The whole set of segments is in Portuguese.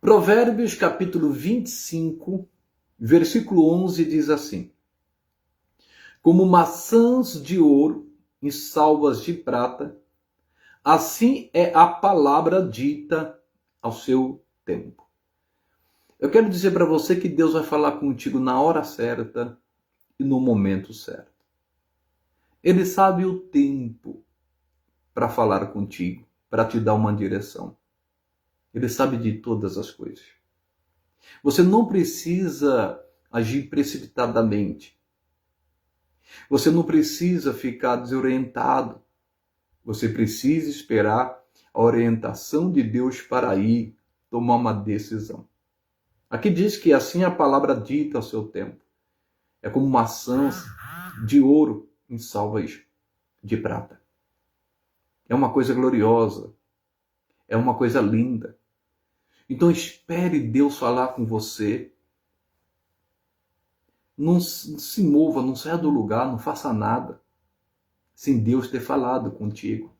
Provérbios capítulo 25, versículo 11 diz assim: Como maçãs de ouro em salvas de prata, assim é a palavra dita ao seu tempo. Eu quero dizer para você que Deus vai falar contigo na hora certa e no momento certo. Ele sabe o tempo para falar contigo, para te dar uma direção. Ele sabe de todas as coisas. Você não precisa agir precipitadamente. Você não precisa ficar desorientado. Você precisa esperar a orientação de Deus para ir tomar uma decisão. Aqui diz que assim é a palavra dita ao seu tempo. É como maçãs de ouro em salvas de prata. É uma coisa gloriosa. É uma coisa linda. Então espere Deus falar com você. Não se mova, não saia do lugar, não faça nada sem Deus ter falado contigo.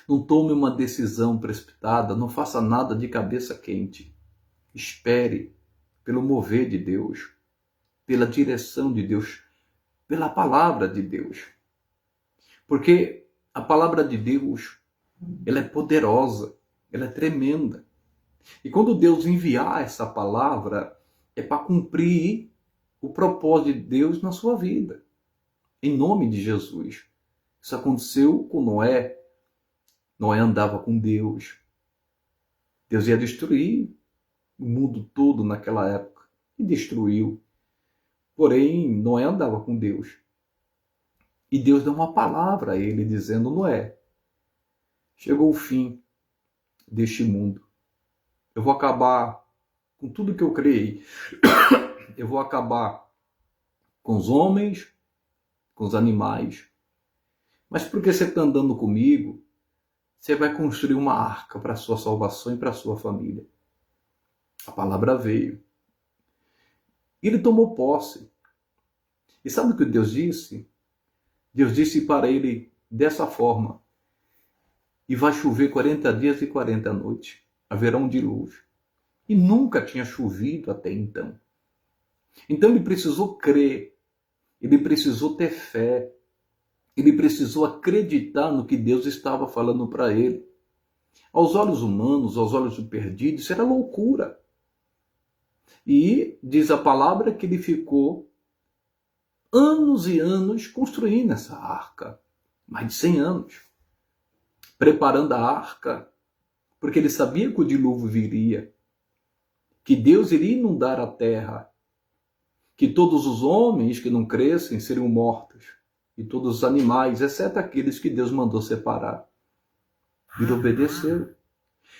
Não tome uma decisão precipitada, não faça nada de cabeça quente. Espere pelo mover de Deus, pela direção de Deus, pela palavra de Deus. Porque a palavra de Deus, ela é poderosa, ela é tremenda. E quando Deus enviar essa palavra, é para cumprir o propósito de Deus na sua vida. Em nome de Jesus. Isso aconteceu com Noé. Noé andava com Deus. Deus ia destruir o mundo todo naquela época. E destruiu. Porém, Noé andava com Deus. E Deus deu uma palavra a ele, dizendo: Noé, chegou o fim deste mundo. Eu vou acabar com tudo que eu criei. Eu vou acabar com os homens, com os animais. Mas porque você está andando comigo, você vai construir uma arca para a sua salvação e para a sua família. A palavra veio. Ele tomou posse. E sabe o que Deus disse? Deus disse para ele dessa forma: e vai chover 40 dias e 40 noites. Haverá um dilúvio. E nunca tinha chovido até então. Então ele precisou crer. Ele precisou ter fé. Ele precisou acreditar no que Deus estava falando para ele. Aos olhos humanos, aos olhos do perdido, isso era loucura. E diz a palavra que ele ficou anos e anos construindo essa arca. Mais de 100 anos. Preparando a arca. Porque ele sabia que o dilúvio viria. Que Deus iria inundar a terra. Que todos os homens que não crescem seriam mortos. E todos os animais, exceto aqueles que Deus mandou separar. Ele obedeceu.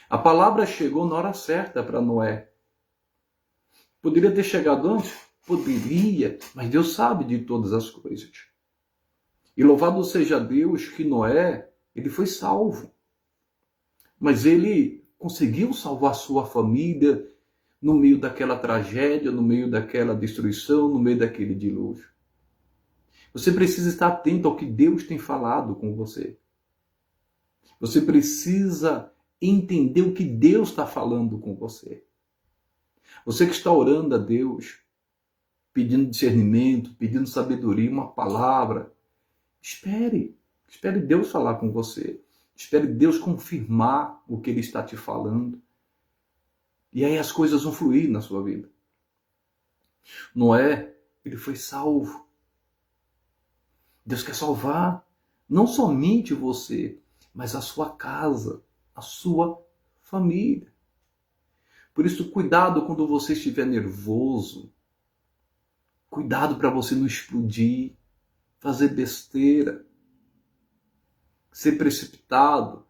A palavra chegou na hora certa para Noé. Poderia ter chegado antes? Poderia, mas Deus sabe de todas as coisas. E louvado seja Deus que Noé, ele foi salvo. Mas ele conseguiu salvar sua família no meio daquela tragédia, no meio daquela destruição, no meio daquele dilúvio. Você precisa estar atento ao que Deus tem falado com você. Você precisa entender o que Deus está falando com você. Você que está orando a Deus, pedindo discernimento, pedindo sabedoria, uma palavra, espere Deus falar com você. Espere Deus confirmar o que Ele está te falando. E aí as coisas vão fluir na sua vida. Noé, ele foi salvo. Deus quer salvar não somente você, mas a sua casa, a sua família. Por isso, cuidado quando você estiver nervoso. Cuidado para você não explodir, fazer besteira, ser precipitado.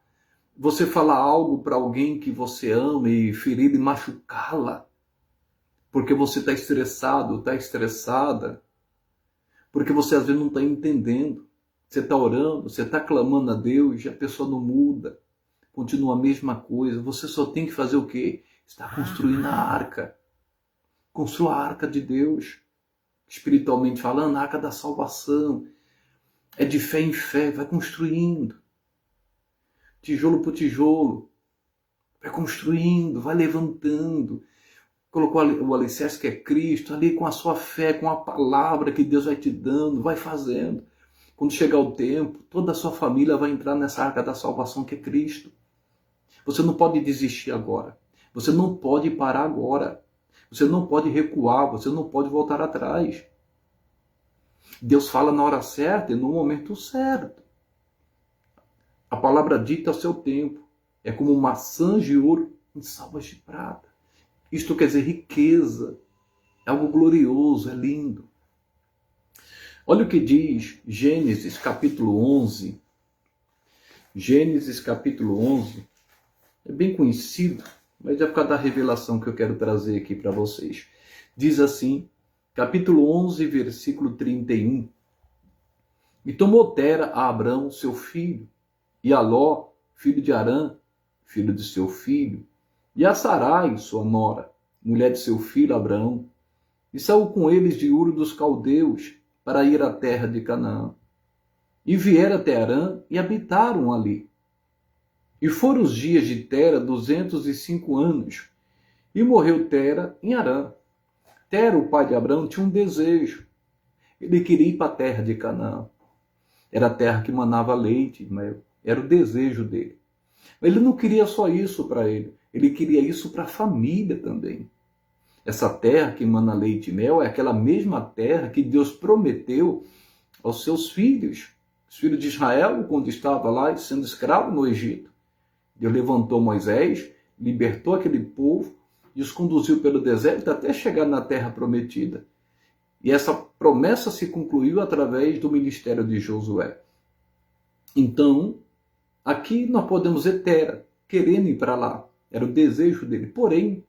Você falar algo para alguém que você ama e ferir e machucá-la. Porque você está estressado, está estressada. Porque você às vezes não está entendendo. Você está orando, você está clamando a Deus e a pessoa não muda. Continua a mesma coisa. Você só tem que fazer o quê? Está construindo a arca. Construa a arca de Deus. Espiritualmente falando, a arca da salvação. É de fé em fé, vai construindo. Tijolo por tijolo. vai construindo, vai levantando. Colocou o alicerce que é Cristo, ali com a sua fé, com a palavra que Deus vai te dando, vai fazendo. Quando chegar o tempo, toda a sua família vai entrar nessa arca da salvação que é Cristo. Você não pode desistir agora. Você não pode parar agora. Você não pode recuar, você não pode voltar atrás. Deus fala na hora certa e no momento certo. A palavra dita ao seu tempo é como maçãs de ouro em salvas de prata. Isto quer dizer riqueza, é algo glorioso, é lindo. Olha o que diz Gênesis capítulo 11. Gênesis capítulo 11 é bem conhecido, mas é por causa da revelação que eu quero trazer aqui para vocês. Diz assim, capítulo 11, versículo 31. E tomou Tera a Abrão, seu filho, e a Ló, filho de Arã, filho de seu filho, e a Sarai, sua nora, mulher de seu filho Abraão, e saiu com eles de Ur dos Caldeus, para ir à terra de Canaã. E vieram até Arã e habitaram ali. E foram os dias de Tera 205 anos, e morreu Tera em Arã. Tera, o pai de Abraão, tinha um desejo. Ele queria ir para a terra de Canaã. Era a terra que manava leite e mel. Era o desejo dele. Mas ele não queria só isso para ele. Ele queria isso para a família também. Essa terra que mana leite e mel é aquela mesma terra que Deus prometeu aos seus filhos. Os filhos de Israel, quando estava lá sendo escravo no Egito. Deus levantou Moisés, libertou aquele povo e os conduziu pelo deserto até chegar na terra prometida. E essa promessa se concluiu através do ministério de Josué. Então, aqui nós podemos ver Tera querendo ir para lá. Era o desejo dele. Porém,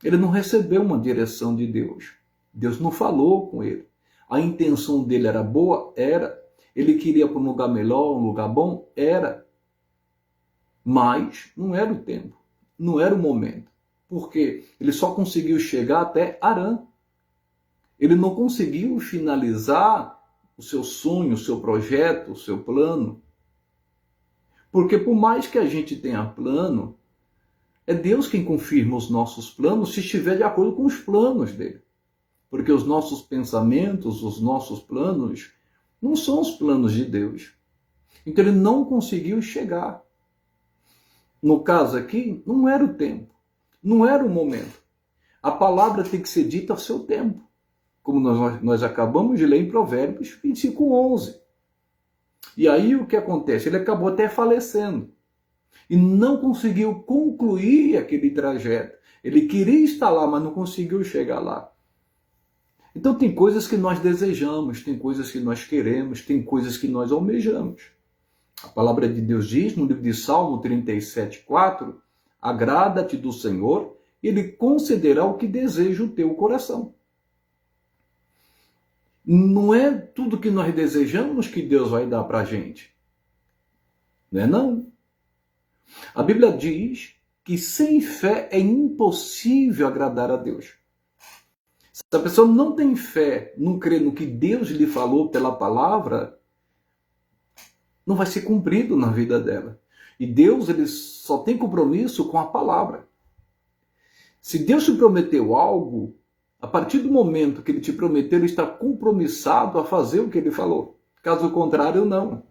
ele não recebeu uma direção de Deus. Deus não falou com ele. A intenção dele era boa? Era. Ele queria para um lugar melhor, um lugar bom? Era. Mas não era o tempo. Não era o momento. Porque ele só conseguiu chegar até Arã. Ele não conseguiu finalizar o seu sonho, o seu projeto, o seu plano. Porque por mais que a gente tenha plano, é Deus quem confirma os nossos planos se estiver de acordo com os planos dele. Porque os nossos pensamentos, os nossos planos, não são os planos de Deus. Então ele não conseguiu chegar. No caso aqui, não era o tempo. Não era o momento. A palavra tem que ser dita ao seu tempo. Como nós acabamos de ler em Provérbios 25:11. E aí o que acontece? Ele acabou até falecendo. E não conseguiu concluir aquele trajeto. Ele queria estar lá, mas não conseguiu chegar lá. Então tem coisas que nós desejamos, tem coisas que nós queremos, tem coisas que nós almejamos. A palavra de Deus diz no livro de Salmo 37:4, agrada-te do Senhor, e Ele concederá o que deseja o teu coração. Não é tudo que nós desejamos que Deus vai dar para a gente. Não é não. A Bíblia diz que sem fé é impossível agradar a Deus. Se a pessoa não tem fé, não crê no que Deus lhe falou pela palavra, não vai ser cumprido na vida dela. E Deus, ele só tem compromisso com a palavra. Se Deus te prometeu algo, a partir do momento que ele te prometeu, ele está compromissado a fazer o que ele falou. Caso contrário, não.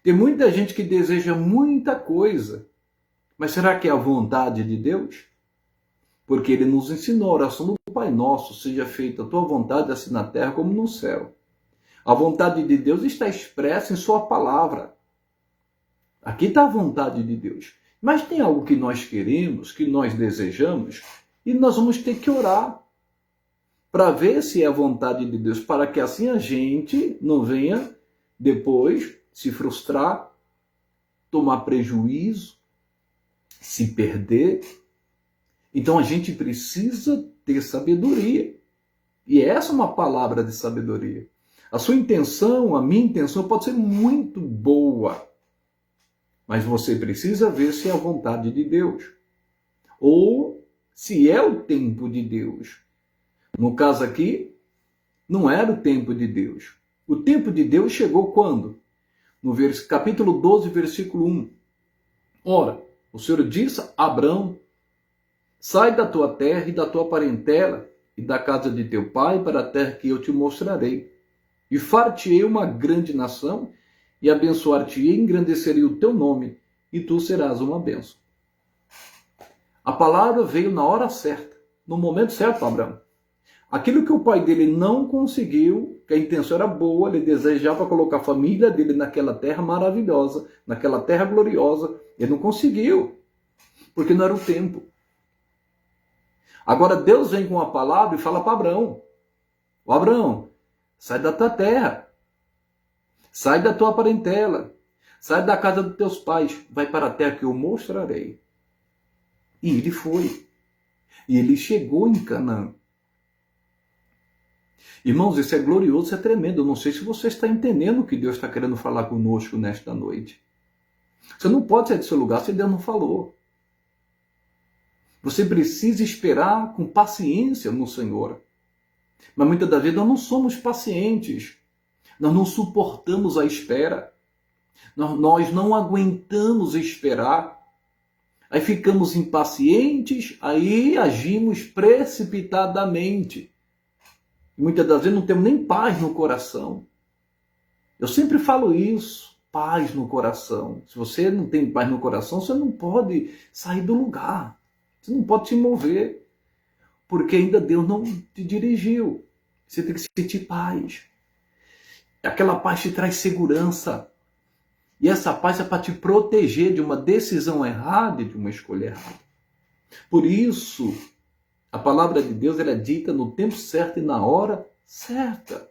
Tem muita gente que deseja muita coisa, mas será que é a vontade de Deus? Porque ele nos ensinou a oração do Pai Nosso, seja feita a tua vontade assim na terra como no céu. A vontade de Deus está expressa em sua palavra. Aqui está a vontade de Deus. Mas tem algo que nós queremos, que nós desejamos, e nós vamos ter que orar para ver se é a vontade de Deus, para que assim a gente não venha depois se frustrar, tomar prejuízo, se perder. Então a gente precisa ter sabedoria. E essa é uma palavra de sabedoria. A sua intenção, a minha intenção pode ser muito boa, mas você precisa ver se é a vontade de Deus ou se é o tempo de Deus. No caso aqui, não era o tempo de Deus. O tempo de Deus chegou quando? No capítulo 12, versículo 1. Ora, O Senhor disse a Abrão: sai da tua terra e da tua parentela e da casa de teu pai para a terra que eu te mostrarei. E far-te-ei uma grande nação, e abençoar-te-ei e engrandecerei o teu nome, e tu serás uma bênção. A palavra veio na hora certa, no momento certo para Abraão. Aquilo que o pai dele não conseguiu, que a intenção era boa, ele desejava colocar a família dele naquela terra maravilhosa, naquela terra gloriosa, ele não conseguiu, porque não era o tempo. Agora Deus vem com a palavra e fala para Abraão: ó Abraão, sai da tua terra, sai da tua parentela, sai da casa dos teus pais, vai para a terra que eu mostrarei. E ele foi. E ele chegou em Canaã. Irmãos, isso é glorioso, isso é tremendo. Eu não sei se você está entendendo o que Deus está querendo falar conosco nesta noite. Você não pode sair do seu lugar se Deus não falou. Você precisa esperar com paciência no Senhor. Mas muitas das vezes nós não somos pacientes. Nós não suportamos a espera. Nós não aguentamos esperar. Aí ficamos impacientes, aí agimos precipitadamente. Muitas das vezes não temos nem paz no coração. Eu sempre falo isso, paz no coração. Se você não tem paz no coração, você não pode sair do lugar. Você não pode se mover. Porque ainda Deus não te dirigiu. Você tem que sentir paz. Aquela paz te traz segurança. E essa paz é para te proteger de uma decisão errada e de uma escolha errada. Por isso, a palavra de Deus ela é dita no tempo certo e na hora certa.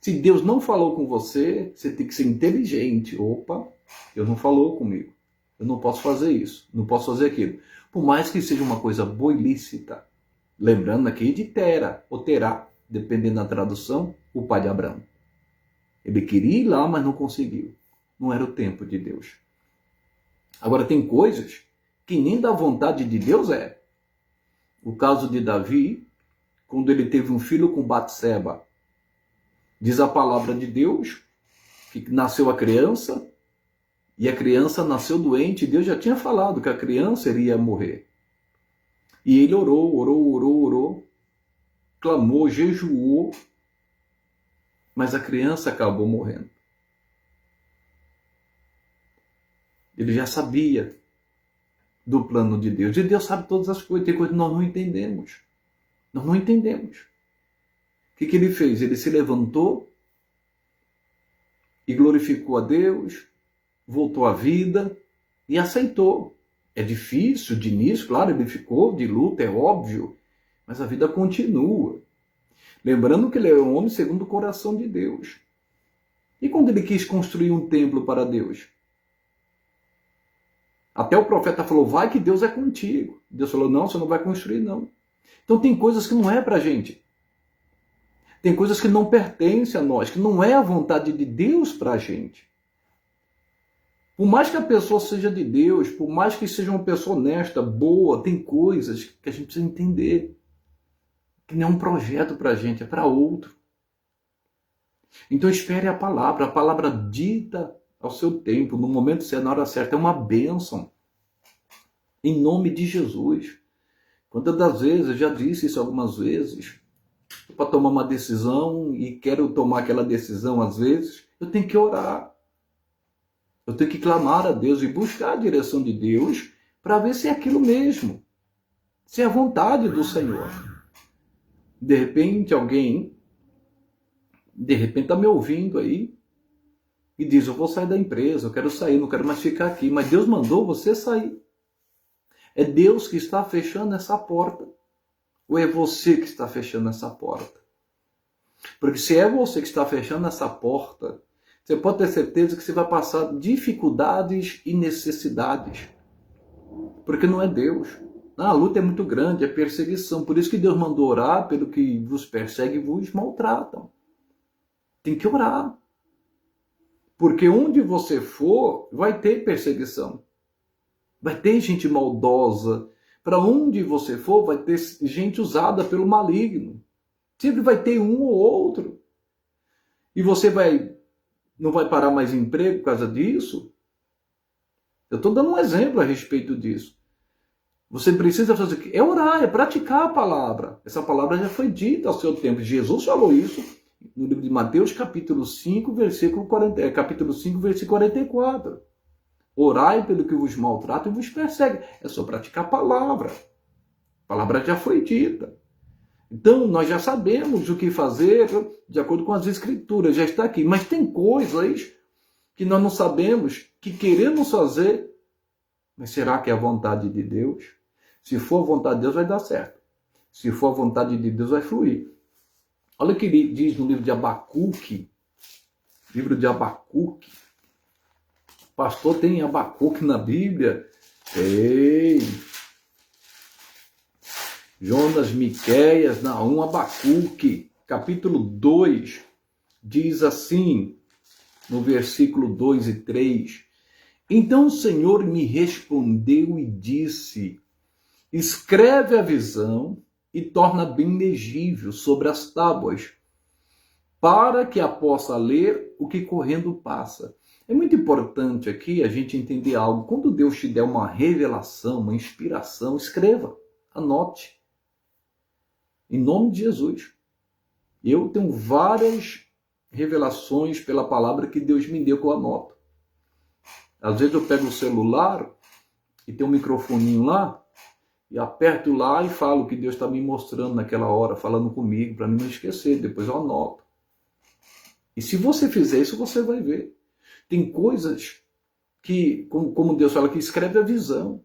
Se Deus não falou com você, você tem que ser inteligente. Opa, Deus não falou comigo. Eu não posso fazer isso, não posso fazer aquilo. Por mais que seja uma coisa boa e lícita. Lembrando aqui de Tera, ou Terá, dependendo da tradução, o pai de Abraão. Ele queria ir lá, mas não conseguiu. Não era o tempo de Deus. Agora tem coisas que nem da vontade de Deus é. O caso de Davi, quando ele teve um filho com Batseba. Diz a palavra de Deus que nasceu a criança e a criança nasceu doente. E Deus já tinha falado que a criança iria morrer. E ele orou, clamou, jejuou, mas a criança acabou morrendo. Ele já sabia do plano de Deus. E Deus sabe todas as coisas. Tem coisas que nós não entendemos. Nós não entendemos. O que ele fez? Ele se levantou e glorificou a Deus, voltou à vida e aceitou. É difícil de início, claro, ele ficou de luta, é óbvio, mas a vida continua. Lembrando que ele é um homem segundo o coração de Deus. E quando ele quis construir um templo para Deus? Até o profeta falou, vai que Deus é contigo. Deus falou, não, você não vai construir não. Então tem coisas que não é para a gente. Tem coisas que não pertencem a nós, que não é a vontade de Deus para a gente. Por mais que a pessoa seja de Deus, por mais que seja uma pessoa honesta, boa, tem coisas que a gente precisa entender. Que não é um projeto para a gente, é para outro. Então espere a palavra dita ao seu tempo, no momento certo, na hora certa, é uma bênção. Em nome de Jesus. Quantas das vezes, eu já disse isso algumas vezes, para tomar uma decisão e quero tomar aquela decisão às vezes, eu tenho que orar. Eu tenho que clamar a Deus e buscar a direção de Deus para ver se é aquilo mesmo. Se é a vontade do Senhor. De repente alguém, está me ouvindo aí e diz, eu vou sair da empresa, eu quero sair, não quero mais ficar aqui. Mas Deus mandou você sair. É Deus que está fechando essa porta. Ou é você que está fechando essa porta? Porque se é você que está fechando essa porta, você pode ter certeza que você vai passar dificuldades e necessidades. Porque não é Deus. A luta é muito grande, é perseguição. Por isso que Deus mandou orar pelo que vos persegue e vos maltratam. Tem que orar. Porque onde você for, vai ter perseguição. Vai ter gente maldosa. Para onde você for, vai ter gente usada pelo maligno. Sempre vai ter um ou outro. E você não vai parar mais emprego por causa disso? Eu estou dando um exemplo a respeito disso. Você precisa fazer o quê? É orar, é praticar a palavra. Essa palavra já foi dita ao seu tempo. Jesus falou isso no livro de Mateus, capítulo 5, versículo 44. Orai pelo que vos maltrata e vos persegue. É só praticar a palavra. A palavra já foi dita. Então, nós já sabemos o que fazer de acordo com as escrituras, já está aqui. Mas tem coisas que nós não sabemos, que queremos fazer. Mas será que é a vontade de Deus? Se for a vontade de Deus, vai dar certo. Se for a vontade de Deus, vai fluir. Olha o que ele diz no livro de Abacuque. Livro de Abacuque. Pastor, tem Abacuque na Bíblia? Ei! Jonas, Miqueias, Naum, Abacuque, capítulo 2, diz assim, no versículo 2 e 3, então o Senhor me respondeu e disse, escreve a visão e torna bem legível sobre as tábuas, para que a possa ler o que correndo passa. É muito importante aqui a gente entender algo. Quando Deus te der uma revelação, uma inspiração, escreva, anote. Em nome de Jesus. Eu tenho várias revelações pela palavra que Deus me deu que eu anoto. Às vezes eu pego o celular e tem um microfoninho lá e aperto lá e falo o que Deus está me mostrando naquela hora, falando comigo, para não esquecer. Depois eu anoto. E se você fizer isso, você vai ver. Tem coisas que, como Deus fala, que escreve a visão.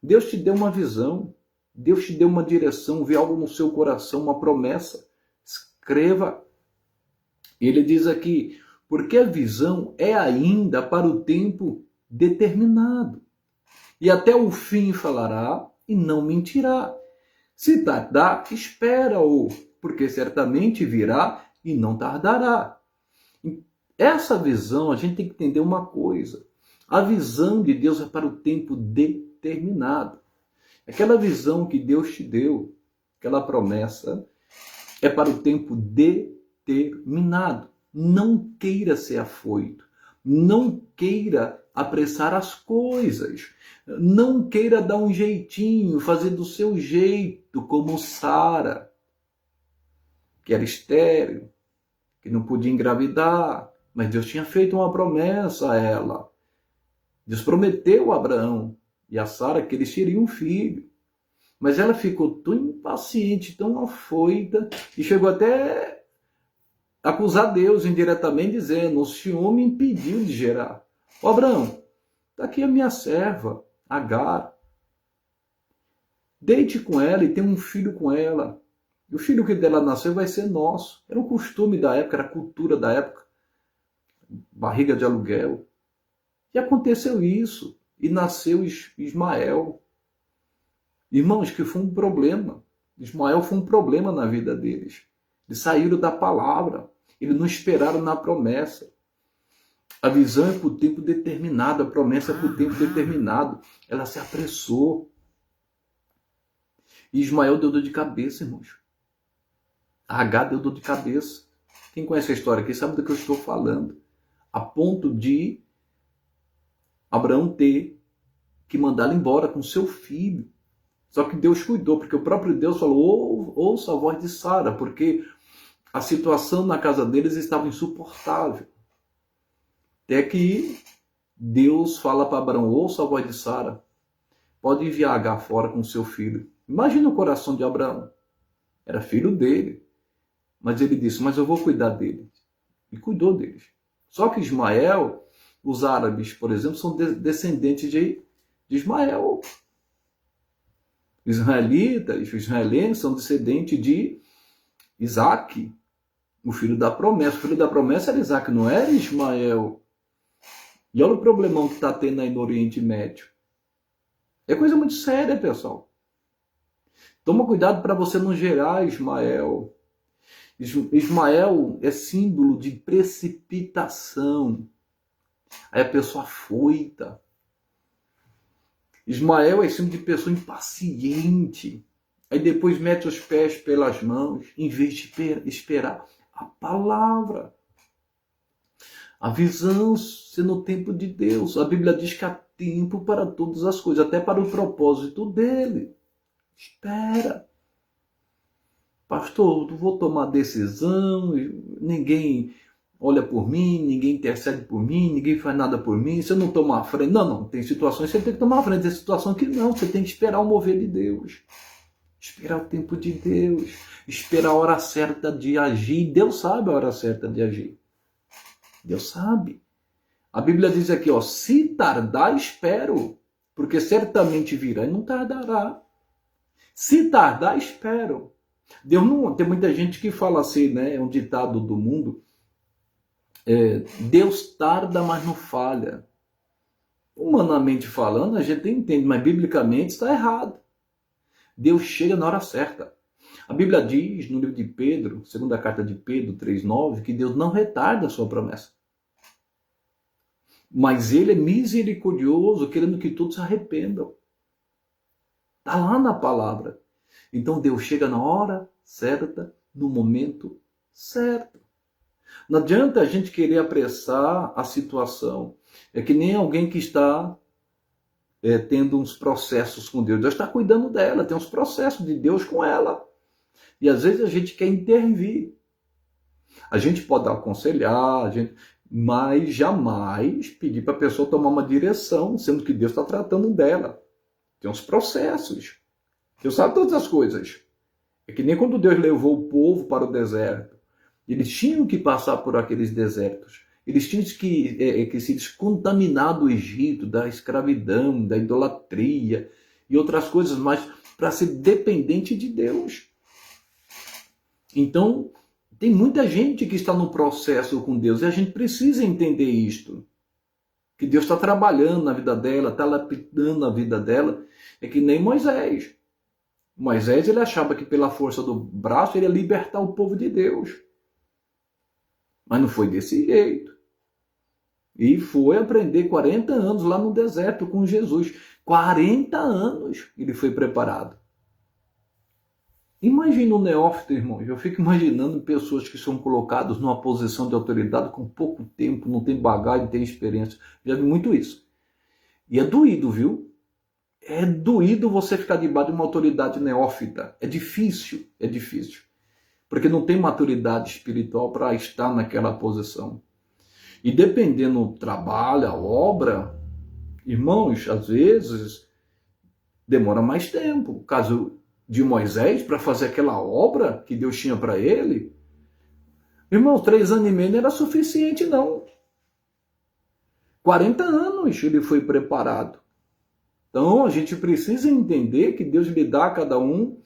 Deus te deu uma visão. Deus te deu uma direção, vê algo no seu coração, uma promessa. Escreva. Ele diz aqui, porque a visão é ainda para o tempo determinado. E até o fim falará e não mentirá. Se tardar, espera-o, porque certamente virá e não tardará. Essa visão, a gente tem que entender uma coisa. A visão de Deus é para o tempo determinado. Aquela visão que Deus te deu, aquela promessa, é para o tempo determinado. Não queira ser afoito. Não queira apressar as coisas. Não queira dar um jeitinho, fazer do seu jeito, como Sara, que era estéril, que não podia engravidar, mas Deus tinha feito uma promessa a ela. Deus prometeu a Abraão e a Sara que eles teriam um filho. Mas ela ficou tão impaciente, tão afoita, e chegou até a acusar Deus indiretamente, dizendo, o Senhor me impediu de gerar. Ó Abraão, está aqui a minha serva, Agar. Deite com ela e tenha um filho com ela. E o filho que dela nasceu vai ser nosso. Era um costume da época, era a cultura da época. Barriga de aluguel. E aconteceu isso. E nasceu Ismael. Irmãos, que foi um problema. Ismael foi um problema na vida deles. Eles saíram da palavra. Eles não esperaram na promessa. A visão é por tempo determinado. A promessa é por tempo determinado. Ela se apressou. E Ismael deu dor de cabeça, irmãos. A Agar deu dor de cabeça. Quem conhece a história aqui sabe do que eu estou falando. A ponto de Abraão ter que mandá-la embora com seu filho. Só que Deus cuidou, porque o próprio Deus falou, ouça a voz de Sara, porque a situação na casa deles estava insuportável. Até que Deus fala para Abraão, ouça a voz de Sara, pode enviar Agar fora com seu filho. Imagina o coração de Abraão. Era filho dele. Mas ele disse, mas eu vou cuidar dele. E cuidou deles. Só que Ismael, os árabes, por exemplo, são descendentes de Ismael. Os israelenses são descendentes de Isaac, o filho da promessa. O filho da promessa era Isaac, não era Ismael. E olha o problemão que está tendo aí no Oriente Médio. É coisa muito séria, pessoal. Toma cuidado para você não gerar Ismael. Ismael é símbolo de precipitação. Aí a pessoa afoita. Ismael é símbolo de pessoa impaciente. Aí depois mete os pés pelas mãos, em vez de esperar a palavra. A visão ser no tempo de Deus. A Bíblia diz que há tempo para todas as coisas, até para o propósito dele. Espera. Pastor, eu vou tomar decisão, ninguém olha por mim, ninguém intercede por mim, ninguém faz nada por mim, se eu não tomar a frente. Não, tem situações que você tem que tomar a frente, tem situação que não, você tem que esperar o mover de Deus. Esperar o tempo de Deus, esperar a hora certa de agir. Deus sabe a hora certa de agir. Deus sabe. A Bíblia diz aqui, ó, se tardar, espero, porque certamente virá e não tardará. Se tardar, espero. Deus não, tem muita gente que fala assim, né? É um ditado do mundo. Deus tarda, mas não falha. Humanamente falando, a gente entende, mas biblicamente está errado. Deus chega na hora certa. A Bíblia diz no livro de Pedro, segunda carta de Pedro 3,9, que Deus não retarda a sua promessa. Mas ele é misericordioso, querendo que todos se arrependam. Está lá na palavra. Então Deus chega na hora certa, no momento certo. Não adianta a gente querer apressar a situação. É que nem alguém que está tendo uns processos com Deus. Deus está cuidando dela, tem uns processos de Deus com ela. E às vezes a gente quer intervir. A gente pode aconselhar, mas jamais pedir para a pessoa tomar uma direção, sendo que Deus está tratando dela. Tem uns processos. Deus sabe todas as coisas. É que nem quando Deus levou o povo para o deserto. Eles tinham que passar por aqueles desertos. Eles tinham que se descontaminar do Egito, da escravidão, da idolatria e outras coisas mais, para ser dependente de Deus. Então, tem muita gente que está no processo com Deus e a gente precisa entender isto. Que Deus está trabalhando na vida dela, está lapidando na vida dela. É que nem Moisés. Moisés, ele achava que pela força do braço ele ia libertar o povo de Deus. Mas não foi desse jeito. E foi aprender 40 anos lá no deserto com Jesus. 40 anos ele foi preparado. Imagina um neófito, irmão. Eu fico imaginando pessoas que são colocadas numa posição de autoridade com pouco tempo, não tem bagagem, não tem experiência. Já vi muito isso. E é doído, viu? É doído você ficar debaixo de uma autoridade neófita. É difícil, é difícil. Porque não tem maturidade espiritual para estar naquela posição. E dependendo do trabalho, a obra, irmãos, às vezes demora mais tempo. O caso de Moisés, para fazer aquela obra que Deus tinha para ele, irmão, 3 anos e meio não era suficiente, não. 40 anos ele foi preparado. Então a gente precisa entender que Deus lhe dá a cada um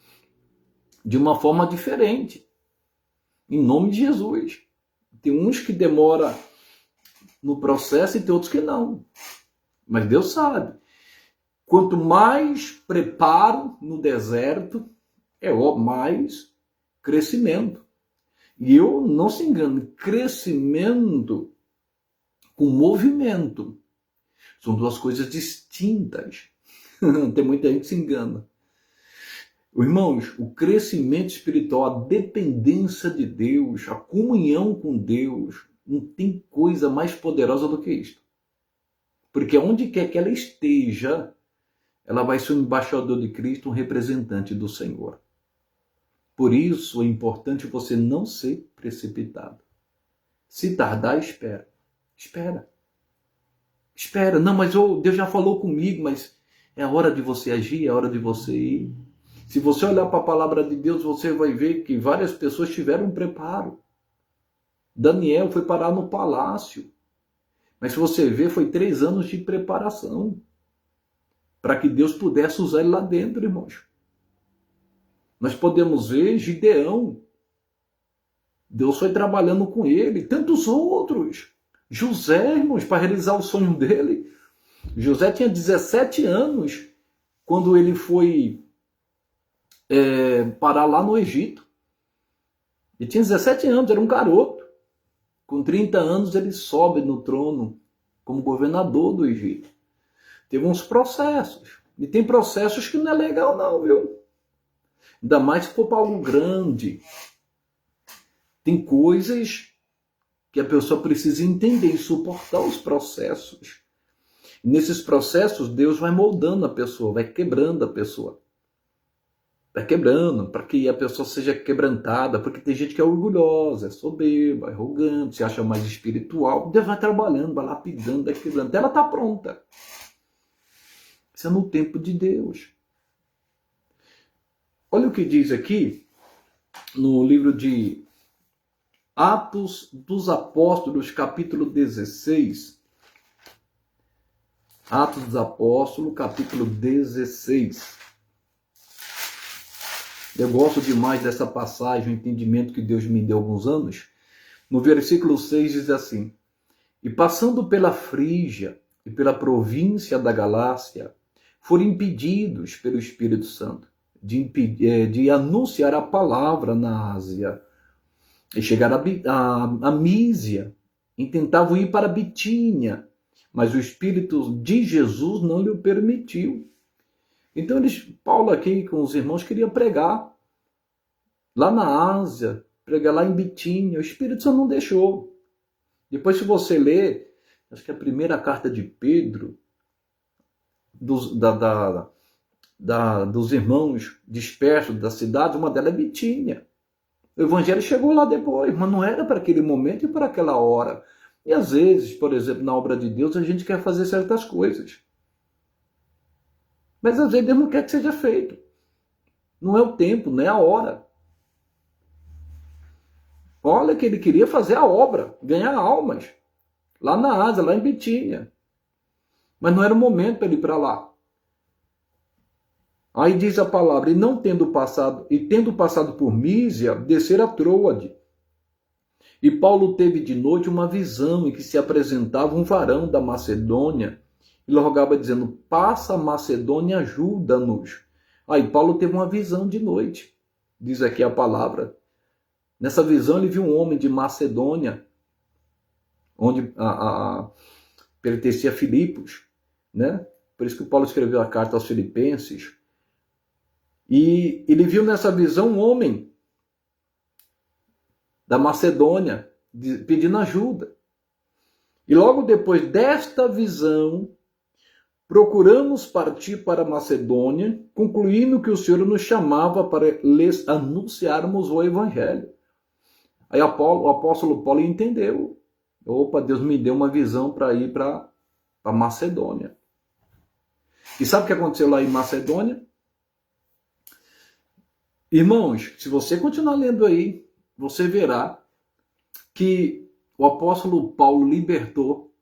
de uma forma diferente. Em nome de Jesus. Tem uns que demoram no processo e tem outros que não. Mas Deus sabe. Quanto mais preparo no deserto, mais crescimento. E eu não se engano, crescimento com movimento são duas coisas distintas. Tem muita gente que se engana. Irmãos, o crescimento espiritual, a dependência de Deus, a comunhão com Deus, não tem coisa mais poderosa do que isto. Porque onde quer que ela esteja, ela vai ser um embaixador de Cristo, um representante do Senhor. Por isso é importante você não ser precipitado. Se tardar, espera. Espera. Espera. Não, mas Deus já falou comigo, mas é a hora de você agir, é a hora de você ir. Se você olhar para a palavra de Deus, você vai ver que várias pessoas tiveram um preparo. Daniel foi parar no palácio. Mas se você ver, foi 3 anos de preparação para que Deus pudesse usar ele lá dentro, irmãos. Nós podemos ver Gideão. Deus foi trabalhando com ele. Tantos outros. José, irmãos, para realizar o sonho dele. José tinha 17 anos quando ele foi parar lá no Egito. Ele tinha 17 anos, era um garoto. Com 30 anos ele sobe no trono como governador do Egito. Teve uns processos. E tem processos que não é legal não, viu? Ainda mais se for para algo grande. Tem coisas que a pessoa precisa entender e suportar os processos. E nesses processos, Deus vai moldando a pessoa, vai quebrando a pessoa. Vai quebrando, para que a pessoa seja quebrantada, porque tem gente que é orgulhosa, é soberba, é arrogante, se acha mais espiritual. Deus vai trabalhando, vai lapidando, vai quebrando, até ela está pronta. Isso é no tempo de Deus. Olha o que diz aqui, no livro de Atos dos Apóstolos, capítulo 16. Atos dos Apóstolos, capítulo 16. Eu gosto demais dessa passagem, o entendimento que Deus me deu há alguns anos. No versículo 6 diz assim: E passando pela Frígia e pela província da Galácia, foram impedidos pelo Espírito Santo de anunciar a palavra na Ásia. E chegaram a Mísia, e tentavam ir para Bitínia, mas o Espírito de Jesus não lhe permitiu. Então Paulo aqui com os irmãos queria pregar lá na Ásia, pregar lá em Bitínia, o Espírito Santo não deixou. Depois se você ler, acho que a primeira carta de Pedro, dos irmãos dispersos da cidade, uma delas é Bitínia. O evangelho chegou lá depois, mas não era para aquele momento e para aquela hora. E às vezes, por exemplo, na obra de Deus, a gente quer fazer certas coisas. Mas às vezes Deus não quer que seja feito. Não é o tempo, não é a hora. Olha que ele queria fazer a obra, ganhar almas. Lá na Ásia, lá em Bitínia. Mas não era o momento para ele ir para lá. Aí diz a palavra, tendo passado por Mísia, descer a Troade. E Paulo teve de noite uma visão em que se apresentava um varão da Macedônia, e lhe rogava dizendo, passa a Macedônia, ajuda-nos. Aí Paulo teve uma visão de noite, diz aqui a palavra. Nessa visão ele viu um homem de Macedônia, onde pertencia a Filipos, né? Por isso que Paulo escreveu a carta aos Filipenses. E ele viu nessa visão um homem da Macedônia pedindo ajuda. E logo depois desta visão, procuramos partir para a Macedônia, concluindo que o Senhor nos chamava para lhes anunciarmos o Evangelho. Aí o apóstolo Paulo entendeu. Opa, Deus me deu uma visão para ir para a Macedônia. E sabe o que aconteceu lá em Macedônia? Irmãos, se você continuar lendo aí, você verá que o apóstolo Paulo libertou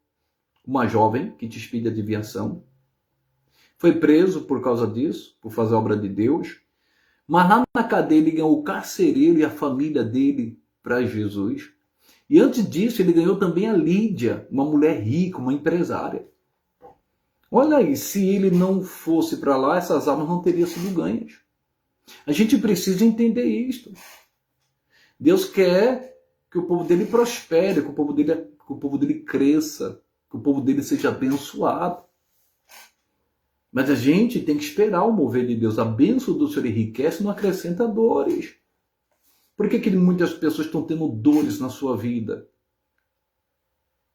uma jovem que te de adivinhação. Foi preso por causa disso, por fazer a obra de Deus. Mas lá na cadeia ele ganhou o carcereiro e a família dele para Jesus. E antes disso ele ganhou também a Lídia, uma mulher rica, uma empresária. Olha aí, se ele não fosse para lá, essas almas não teriam sido ganhas. A gente precisa entender isto. Deus quer que o povo dele prospere, que o povo dele cresça, que o povo dele seja abençoado. Mas a gente tem que esperar o mover de Deus. A bênção do Senhor enriquece e não acrescenta dores. Por que muitas pessoas estão tendo dores na sua vida?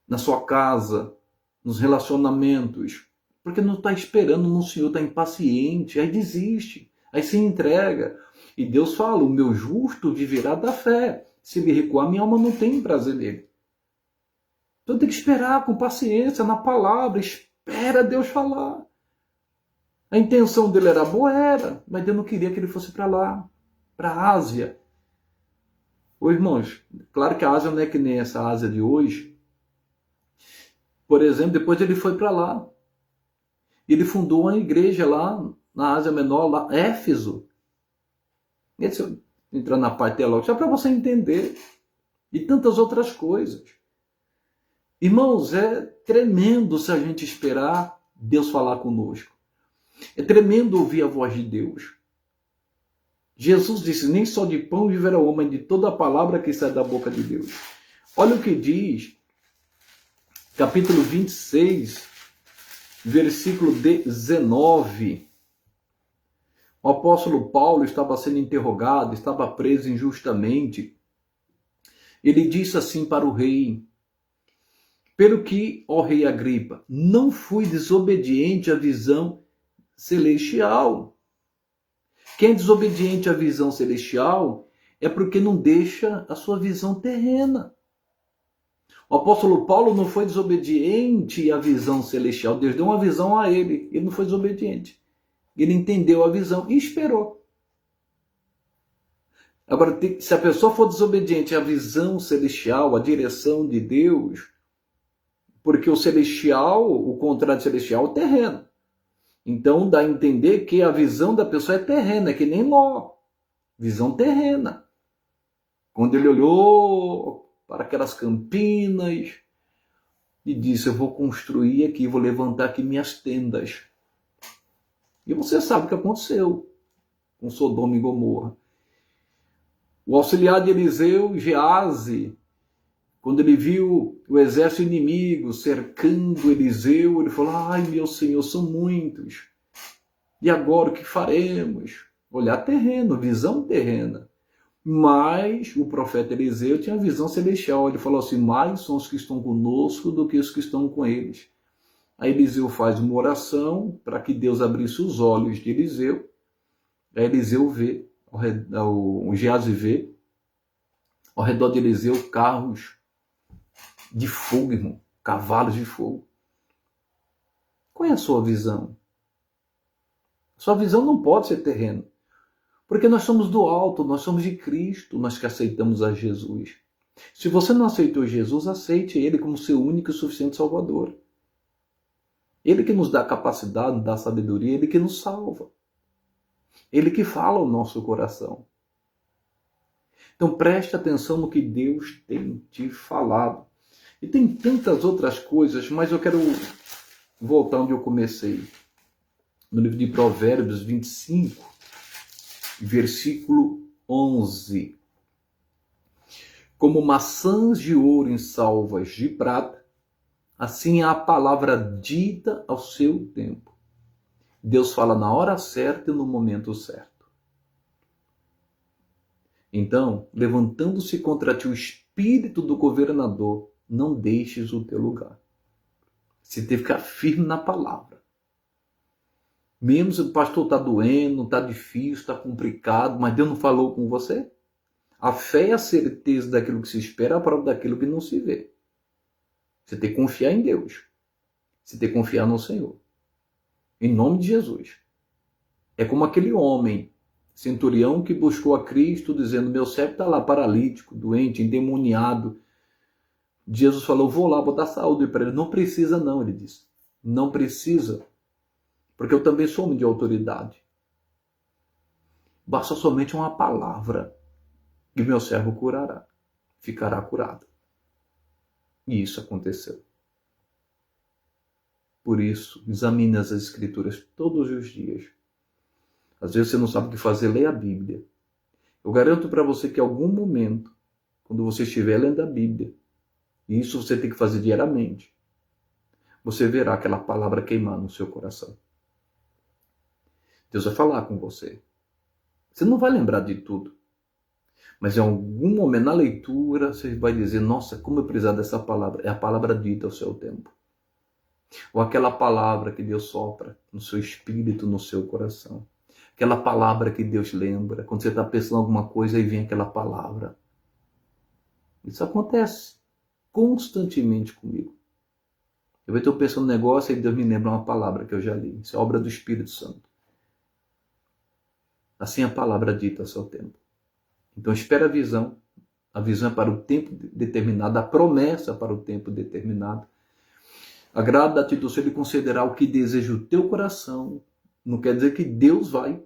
Na sua casa, nos relacionamentos? Porque não está esperando no Senhor, está impaciente, aí desiste. Aí se entrega. E Deus fala, o meu justo viverá da fé. Se ele recuar, minha alma não tem prazer nele. Então tem que esperar com paciência na palavra. Espera Deus falar. A intenção dele era boa, mas Deus não queria que ele fosse para lá, para a Ásia. Ô irmãos, claro que a Ásia não é que nem essa Ásia de hoje. Por exemplo, depois ele foi para lá. Ele fundou uma igreja lá na Ásia Menor, lá, Éfeso. Esse eu entrar na parte teológica, só para você entender. E tantas outras coisas. Irmãos, é tremendo se a gente esperar Deus falar conosco. É tremendo ouvir a voz de Deus. Jesus disse, nem só de pão viverá o homem, de toda a palavra que sai da boca de Deus. Olha o que diz, capítulo 26, versículo 19. O apóstolo Paulo estava sendo interrogado, estava preso injustamente. Ele disse assim para o rei, Pelo que, ó rei Agripa, não fui desobediente à visão celestial. Quem é desobediente à visão celestial é porque não deixa a sua visão terrena. O apóstolo Paulo não foi desobediente à visão celestial. Deus deu uma visão a ele. Ele não foi desobediente. Ele entendeu a visão e esperou. Agora, se a pessoa for desobediente à visão celestial, à direção de Deus, porque o celestial, o contrário celestial, é o terreno. Então dá a entender que a visão da pessoa é terrena, é que nem Ló. Visão terrena. Quando ele olhou para aquelas campinas e disse, eu vou construir aqui, vou levantar aqui minhas tendas. E você sabe o que aconteceu com Sodoma e Gomorra. O auxiliar de Eliseu, Geazi, quando ele viu o exército inimigo cercando Eliseu, ele falou, ai meu Senhor, são muitos. E agora o que faremos? Olhar terreno, visão terrena. Mas o profeta Eliseu tinha visão celestial. Ele falou assim, mais são os que estão conosco do que os que estão com eles. Aí Eliseu faz uma oração para que Deus abrisse os olhos de Eliseu. Aí Eliseu vê, o Geazi vê, ao redor de Eliseu, carros de fogo, irmão, cavalos de fogo. Qual é a sua visão? Sua visão não pode ser terrena. Porque nós somos do alto, nós somos de Cristo, nós que aceitamos a Jesus. Se você não aceitou Jesus, aceite Ele como seu único e suficiente Salvador. Ele que nos dá capacidade, dá sabedoria, Ele que nos salva. Ele que fala ao nosso coração. Então preste atenção no que Deus tem te falado. E tem tantas outras coisas, mas eu quero voltar onde eu comecei. No livro de Provérbios 25, versículo 11. Como maçãs de ouro em salvas de prata, assim é a palavra dita ao seu tempo. Deus fala na hora certa e no momento certo. Então, levantando-se contra ti o espírito do governador, não deixes o teu lugar. Você tem que ficar firme na palavra. Mesmo se o pastor está doendo, está difícil, está complicado, mas Deus não falou com você? A fé é a certeza daquilo que se espera, a prova daquilo que não se vê. Você tem que confiar em Deus. Você tem que confiar no Senhor. Em nome de Jesus. É como aquele homem, centurião, que buscou a Cristo dizendo, meu servo está lá paralítico, doente, endemoniado. Jesus falou, vou lá, vou dar saúde para ele. Não precisa não, ele disse. Não precisa. Porque eu também sou homem de autoridade. Basta somente uma palavra e meu servo curará. Ficará curado. E isso aconteceu. Por isso, examine as Escrituras todos os dias. Às vezes você não sabe o que fazer, leia a Bíblia. Eu garanto para você que em algum momento, quando você estiver lendo a Bíblia, e isso você tem que fazer diariamente, você verá aquela palavra queimar no seu coração. Deus vai falar com você. Você não vai lembrar de tudo. Mas em algum momento na leitura, você vai dizer, nossa, como eu precisava dessa palavra. É a palavra dita ao seu tempo. Ou aquela palavra que Deus sopra no seu espírito, no seu coração. Aquela palavra que Deus lembra. Quando você está pensando em alguma coisa, aí vem aquela palavra. Isso acontece constantemente comigo. Eu estou pensando no negócio e Deus me lembra uma palavra que eu já li. Isso é obra do Espírito Santo. Assim é a palavra dita ao seu tempo. Então espera a visão. A visão é para o tempo determinado, a promessa para o tempo determinado. Agrada-te do Senhor e concederá o que deseja o teu coração. Não quer dizer que Deus vai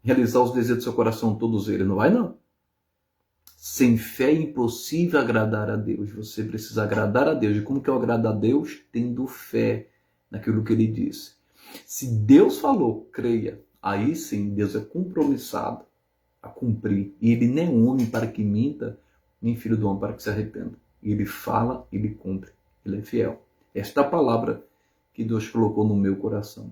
realizar os desejos do seu coração, todos eles. Não vai, não. Sem fé é impossível agradar a Deus. Você precisa agradar a Deus. E como que eu agrado a Deus? Tendo fé naquilo que Ele disse. Se Deus falou, creia. Aí sim, Deus é compromissado a cumprir. E Ele nem é homem para que minta, nem filho do homem para que se arrependa. Ele fala, Ele cumpre. Ele é fiel. Esta é a palavra que Deus colocou no meu coração.